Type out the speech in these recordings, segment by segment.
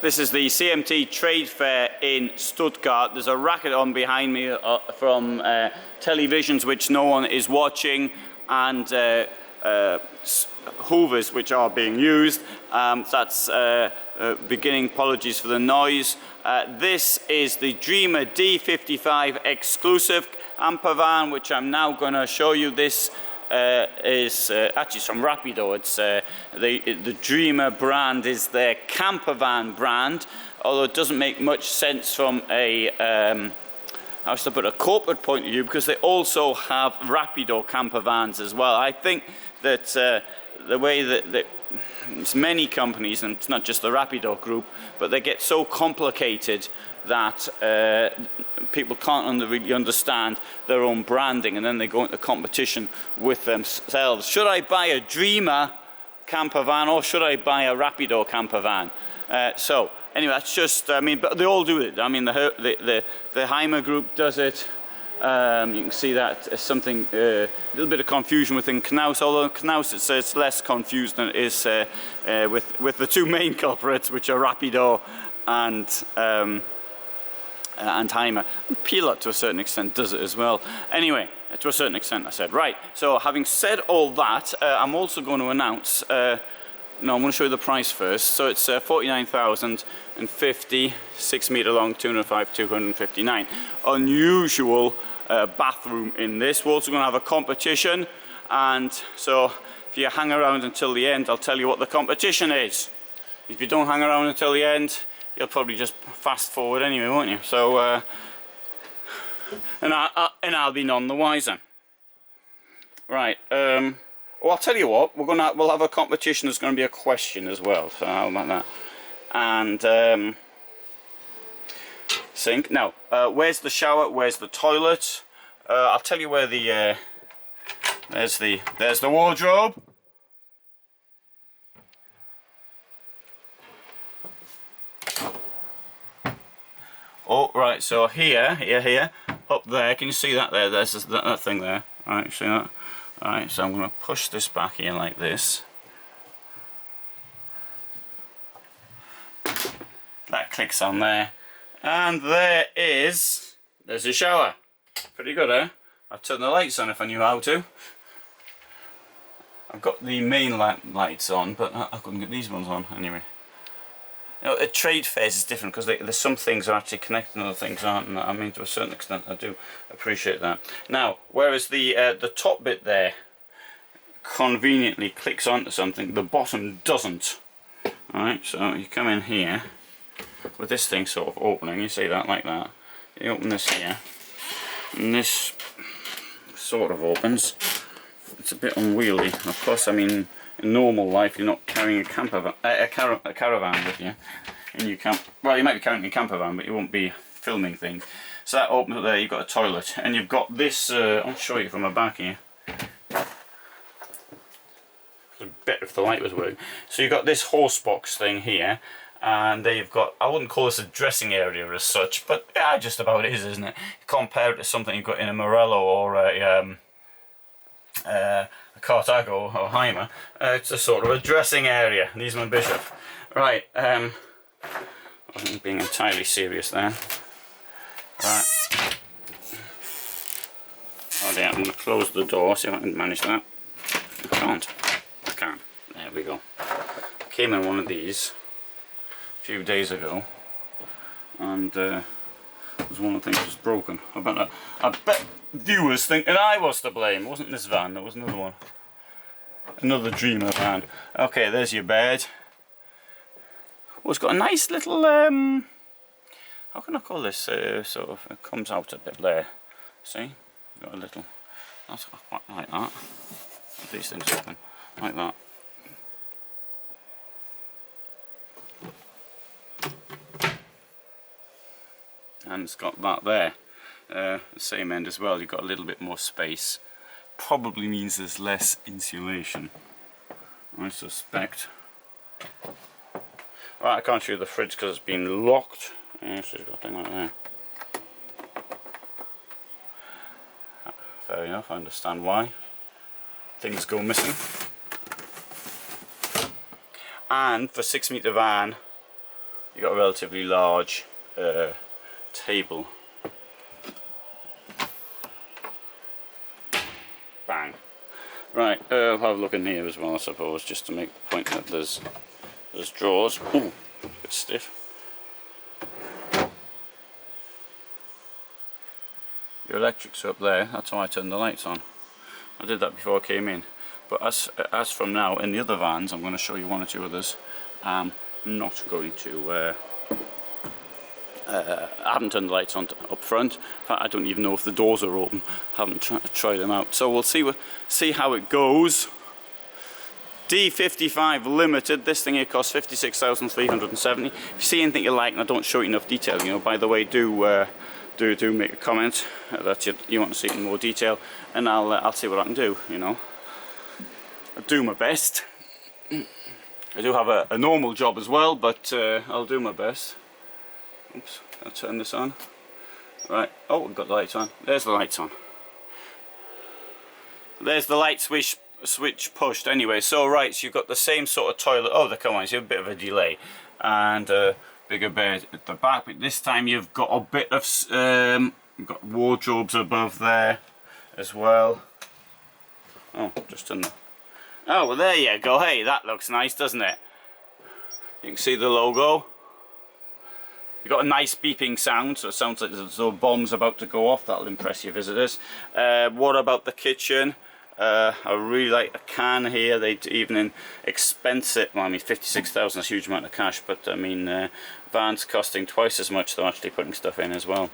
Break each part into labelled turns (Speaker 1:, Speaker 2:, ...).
Speaker 1: This is the CMT Trade Fair in Stuttgart. There's a racket on behind me from televisions which no one is watching, and hoovers which are being used. That's beginning, apologies for the noise. This is the Dreamer D55 Exclusive campervan, which I'm now going to show you. This is actually from Rapido. It's the Dreamer brand is their campervan brand, although it doesn't make much sense from a how should I put, a corporate point of view, because they also have Rapido campervans as well. I think that the way that it's many companies, and it's not just the Rapido group, but they get so complicated that people can't really understand their own branding, and then they go into competition with themselves. Should I buy a Dreamer campervan or should I buy a Rapido campervan? So anyway, that's just, I mean, but they all do it. I mean, the Hymer group does it. You can see that as something, a little bit of confusion within Knaus, although Knaus it's less confused than it is with the two main culprits, which are Rapido and Hymer. And Pilot to a certain extent does it as well. Anyway, to a certain extent I said. Right, so having said all that, I'm also going to announce, no, I'm going to show you the price first. So it's 49,050, 6 meter long, 205, 259. Unusual bathroom in this. We're also going to have a competition, and so if you hang around until the end, I'll tell you what the competition is. If you don't hang around until the end, you'll probably just fast forward anyway, won't you? So, and I'll be none the wiser. Right. Well, I'll tell you what. We'll have a competition. There's going to be a question as well. So how about that? And sink. Now, where's the shower? Where's the toilet? I'll tell you where the there's the wardrobe. Oh, right. So here, up there. Can you see that there? There's that thing there. All right, see that? All right. So I'm going to push this back here like this. That clicks on there. And there's a shower. Pretty good, eh? I'd turn the lights on if I knew how to. I've got the main lights on, but I couldn't get these ones on anyway. You know, at trade fairs is different because there's some things are actually connected and other things aren't. And I mean, to a certain extent, I do appreciate that. Now, whereas the top bit there conveniently clicks onto something, the bottom doesn't. All right, so you come in here with this thing sort of opening, you see that like that. You open this here, and this sort of opens. It's a bit unwieldy. Of course, I mean, in normal life, you're not carrying a caravan with you. And you can't. Well, you might be carrying a campervan, but you won't be filming things. So that opens up there. You've got a toilet, and you've got this. I'll show you from the back here. It's better if the light was working. So you've got this horse box thing here. And there you've got, I wouldn't call this a dressing area as such, but yeah, just about is, isn't it? Compare it to something you've got in a Morello or a Carthago or Hymer. It's a sort of a dressing area, Niesmann Bischoff. Right, I wasn't being entirely serious there. Right. Oh dear, I'm going to close the door, see if I can manage that. I can't. I can. There we go. Came in one of these a few days ago, and was one of the things that was broken. I bet viewers think that I was to blame. It wasn't this van, there was another one. Another Dreamer van. Okay, there's your bed. Oh, it's got a nice little, how can I call this? Sort of, it comes out a bit there. See? Got a little, that's quite like that. These things open, like that. And it's got that there, the same end as well. You've got a little bit more space. Probably means there's less insulation, I suspect. Right, I can't show you the fridge because it's been locked. So you've got a thing like that. Fair enough, I understand why things go missing. And for 6 meter van, you've got a relatively large table. Bang. Right, I'll have a look in here as well, I suppose, just to make the point that there's drawers. Ooh, a bit stiff. Your electrics are up there, that's how I turned the lights on. I did that before I came in. But as from now, in the other vans, I'm going to show you one or two others. I'm not going to... I haven't turned the lights on up front. In fact, I don't even know if the doors are open. I haven't tried them out. So we'll see how it goes. D55 Limited. This thing here costs 56,370. If you see anything you like and I don't show you enough detail, you know, by the way, do make a comment that you want to see it in more detail, and I'll see what I can do. You know, I do my best. I do have a normal job as well, but I'll do my best. Oops, I'll turn this on. Right, oh, we've got the lights on. There's the lights on. There's the light switch pushed anyway. So right, so you've got the same sort of toilet. Oh, come on, you have a bit of a delay. And bigger bed at the back, but this time you've got a bit of, you've got wardrobes above there as well. Oh, just turn the... Oh, well there you go. Hey, that looks nice, doesn't it? You can see the logo. You've got a nice beeping sound, so it sounds like there's a bomb's about to go off. That'll impress your visitors. What about the kitchen? I really like the can here. They even expense it. Well, I mean, 56,000 is a huge amount of cash, but I mean, vans costing twice as much. They're actually putting stuff in as well.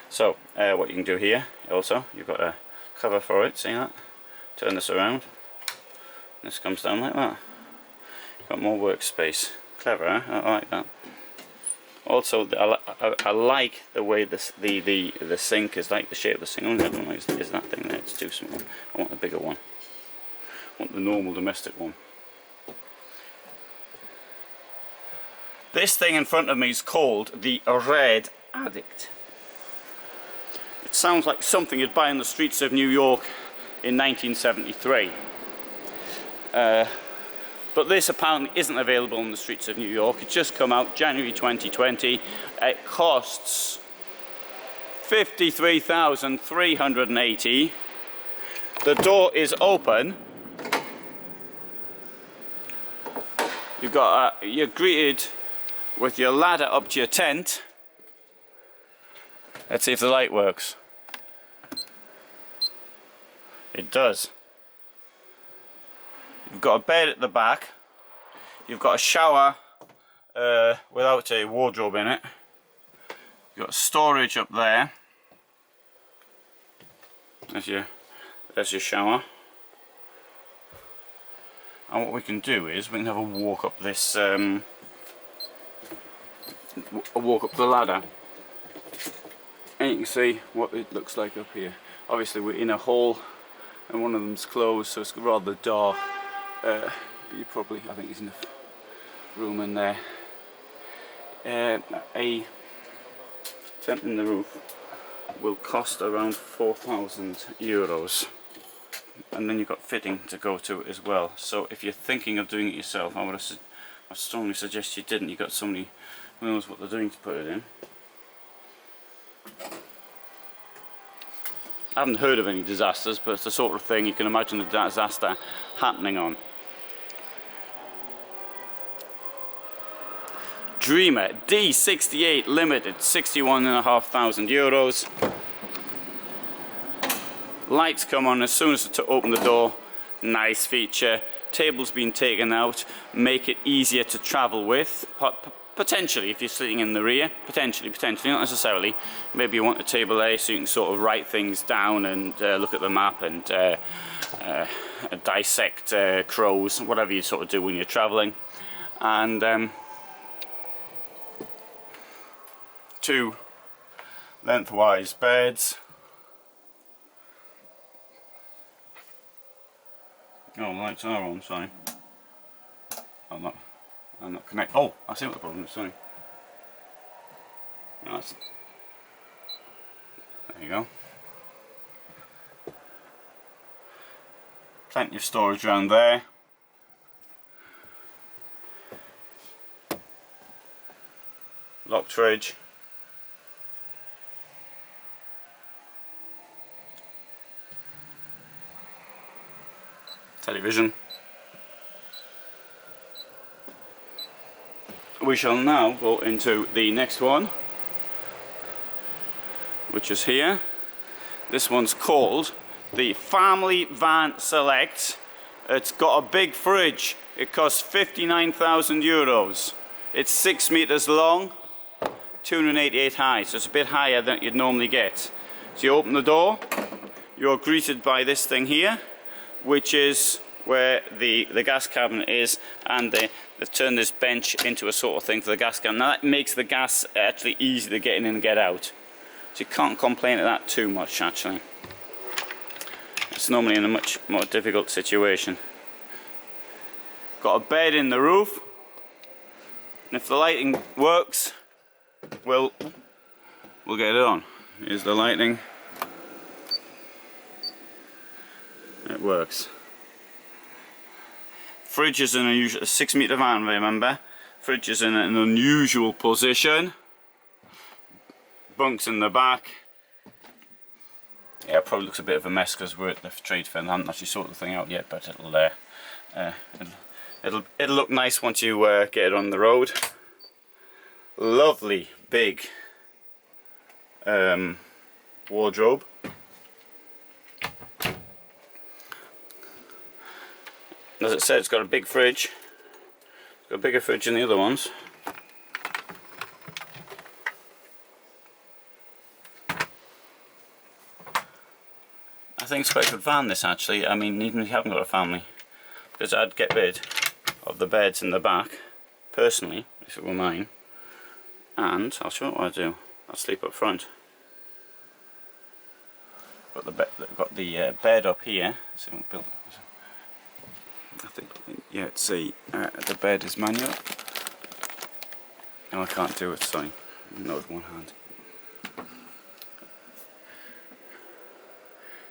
Speaker 1: So, what you can do here, also, you've got a cover for it. See that? Turn this around. This comes down like that. You've got more workspace. Clever, huh? I like that. Also, I like the way the sink is, like the shape of the sink. Only one is that thing there. It's too small. I want the bigger one. I want the normal domestic one. This thing in front of me is called the Red Addict. It sounds like something you'd buy on the streets of New York in 1973. But this apparently isn't available on the streets of New York. It's just come out January 2020. It costs 53,380. The door is open. You're greeted with your ladder up to your tent. Let's see if the light works. It does. You've got a bed at the back. You've got a shower without a wardrobe in it. You've got storage up there. There's your shower. And what we can do is we can have a walk up this, a walk up the ladder, and you can see what it looks like up here. Obviously, we're in a hall, and one of them's closed, so it's rather dark. But you probably, I think there's enough room in there. A tent in the roof will cost around 4,000 euros, and then you've got fitting to go to it as well. So if you're thinking of doing it yourself, I strongly suggest you didn't. You've got somebody who knows what they're doing to put it in. I haven't heard of any disasters, but it's the sort of thing you can imagine a disaster happening on. Dreamer D68 Limited, 61,500 euros. Lights come on as soon as you open the door. Nice feature. Table's been taken out, make it easier to travel with. Potentially, if you're sitting in the rear, potentially, not necessarily. Maybe you want a table there so you can sort of write things down and look at the map and dissect crows, whatever you sort of do when you're traveling. And two lengthwise beds. Oh, lights are on, sorry. I'm not connected. Oh, I see what the problem is, sorry. There you go. Plenty of storage around there. locked fridge. Television. We shall now go into the next one, which is here. This one's called the Family Van Select. It's got a big fridge. It costs 59,000 euros. It's 6 meters long, 288 high, so it's a bit higher than you'd normally get. So you open the door, you're greeted by this thing here, which is where the gas cabinet is, and they've turned this bench into a sort of thing for the gas cabinet. Now that makes the gas actually easy to get in and get out. So you can't complain of that too much actually. It's normally in a much more difficult situation. Got a bed in the roof, and if the lighting works, we'll get it on. Here's the lighting. It works. Fridge is in a 6 meter van, remember. Fridge is in an unusual position. Bunks in the back. Yeah, it probably looks a bit of a mess because we're at the trade fair and I haven't actually sorted the thing out yet, but it'll look nice once you get it on the road. Lovely big wardrobe. As it said, it's got a big fridge. It's got a bigger fridge than the other ones. I think it's quite a good van, this actually. I mean, even if you haven't got a family, because I'd get rid of the beds in the back, personally, if it were mine. And I'll show you what I do. I'll sleep up front. Got the bed up here. So I think, yeah, it's the bed is manual. No, I can't do it, sorry. Not with one hand.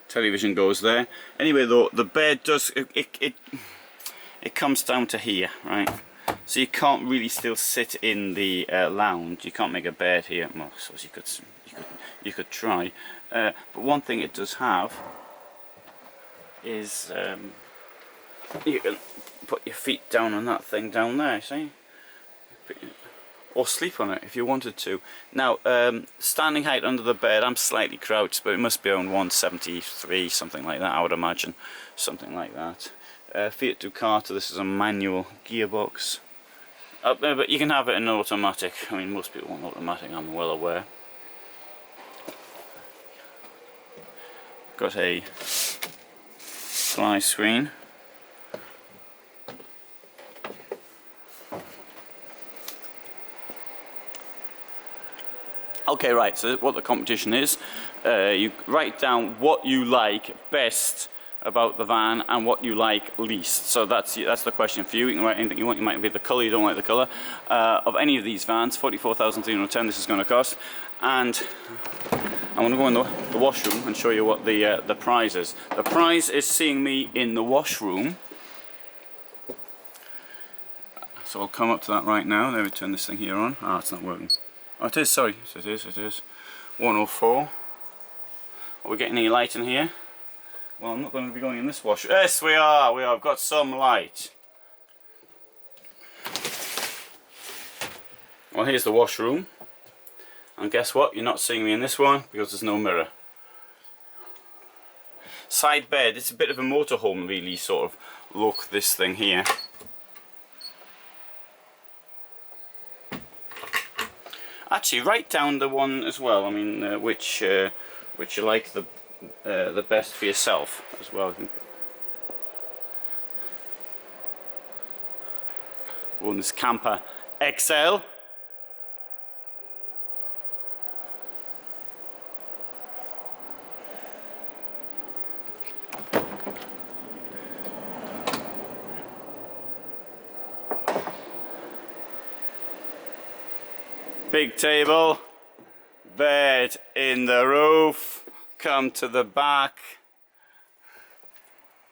Speaker 1: Television goes there. Anyway, though, the bed does it comes down to here, right? So you can't really still sit in the lounge. You can't make a bed here. Well, I suppose you could try. But one thing it does have is you can put your feet down on that thing down there, see? Or sleep on it if you wanted to. Now, standing height under the bed, I'm slightly crouched, but it must be around 173, something like that, I would imagine. Something like that. Fiat Ducato, this is a manual gearbox. But you can have it in automatic. I mean, most people want automatic, I'm well aware. Got a fly screen. Okay, right, so what the competition is, you write down what you like best about the van and what you like least. So that's the question for you. You can write anything you want. You might be the colour, you don't like the colour of any of these vans. 44,310 this is going to cost. And I'm going to go in the washroom and show you what the prize is. The prize is seeing me in the washroom. So I'll come up to that right now. Let me turn this thing here on. Ah, it's not working. Oh, it is, sorry. It is. 104. Are we getting any light in here? Well, I'm not going to be going in this washroom. Yes, we are. I've got some light. Well, here's the washroom. And guess what? You're not seeing me in this one because there's no mirror. Side bed. It's a bit of a motorhome, really, sort of look, this thing here. Actually, write down the one as well. I mean, which you like the best for yourself as well. We're on this Camper XL. Big table, bed in the roof, come to the back,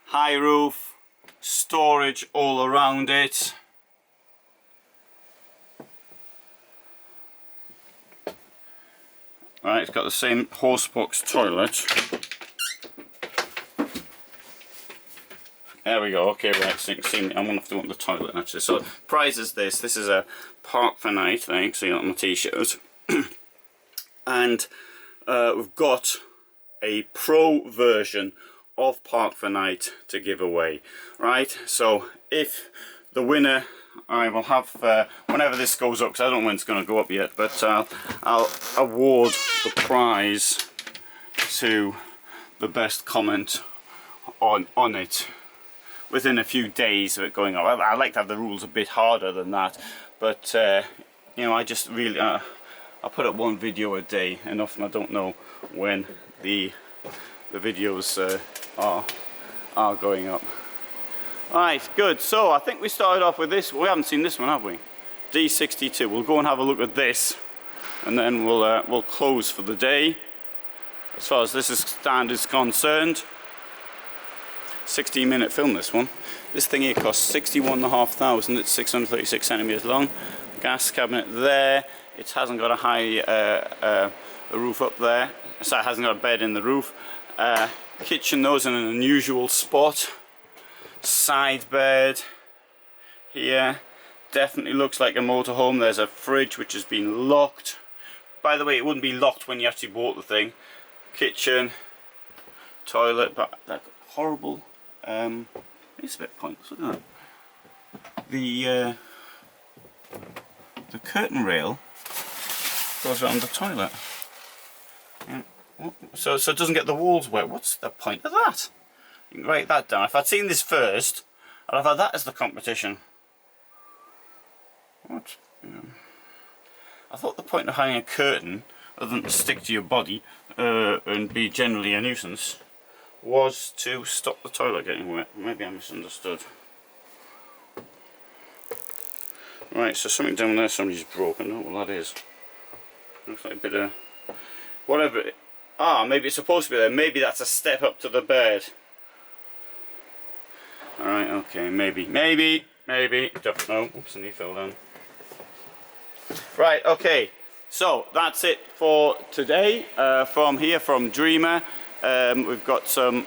Speaker 1: high roof, storage all around it. Right, it's got the same horsebox toilet. There we go. Okay, right. So you can see me. I'm gonna have to go on the toilet actually. So prize is this. This is a Park for Night thing. So you got my t-shirt, and we've got a pro version of Park for Night to give away. Right. So if the winner, I will have whenever this goes up, because I don't know when it's going to go up yet, but I'll award the prize to the best comment on it within a few days of it going up. I like to have the rules a bit harder than that, but you know, I just really I put up one video a day, and often I don't know when the videos are going up. Alright, good. So I think we started off with this. We haven't seen this one, have we? D62. We'll go and have a look at this, and then we'll close for the day as far as this stand is concerned. 16-minute film, this one. This thing here costs 61,500. It's 636 centimeters long. Gas cabinet there. It hasn't got a high a roof up there, so it hasn't got a bed in the roof. Kitchen, those in an unusual spot. Side bed here. Definitely looks like a motorhome. There's a fridge which has been locked. By the way, it wouldn't be locked when you actually bought the thing. Kitchen, toilet, but that horrible. It's a bit pointless, isn't it? The curtain rail goes around the toilet. Yeah. So it doesn't get the walls wet. What's the point of that? You can write that down. If I'd seen this first, I'd have had that as the competition. What? I thought the point of hanging a curtain, other than to stick to your body and be generally a nuisance, was to stop the toilet getting wet. Maybe I misunderstood. Right, so something down there somebody's broken. I don't know what that is. Looks like a bit of whatever. Maybe it's supposed to be there. Maybe that's a step up to the bed. Alright, okay, maybe. Don't know. Oops, and he fell down. Right, okay. So that's it for today. From Dreamer. We've got some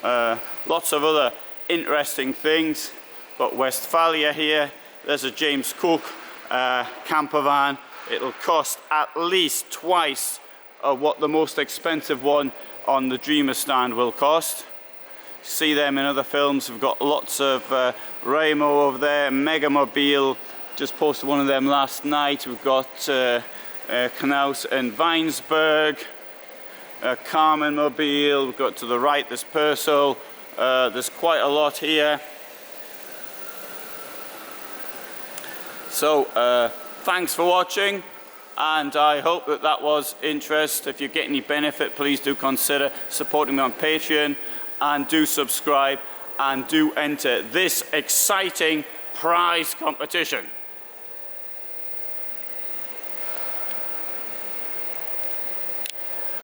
Speaker 1: lots of other interesting things. Got Westfalia here. There's a James Cook camper van. It'll cost at least twice what the most expensive one on the Dreamer stand will cost. See them in other films. We've got lots of Reisemobil over there. Mobil, just posted one of them last night. We've got Knaus and Weinsberg. Carmann Mobil. We've got to the right, there's Pössl. There's quite a lot here. So thanks for watching, and I hope that was interest. If you get any benefit, please do consider supporting me on Patreon, and do subscribe, and do enter this exciting prize competition.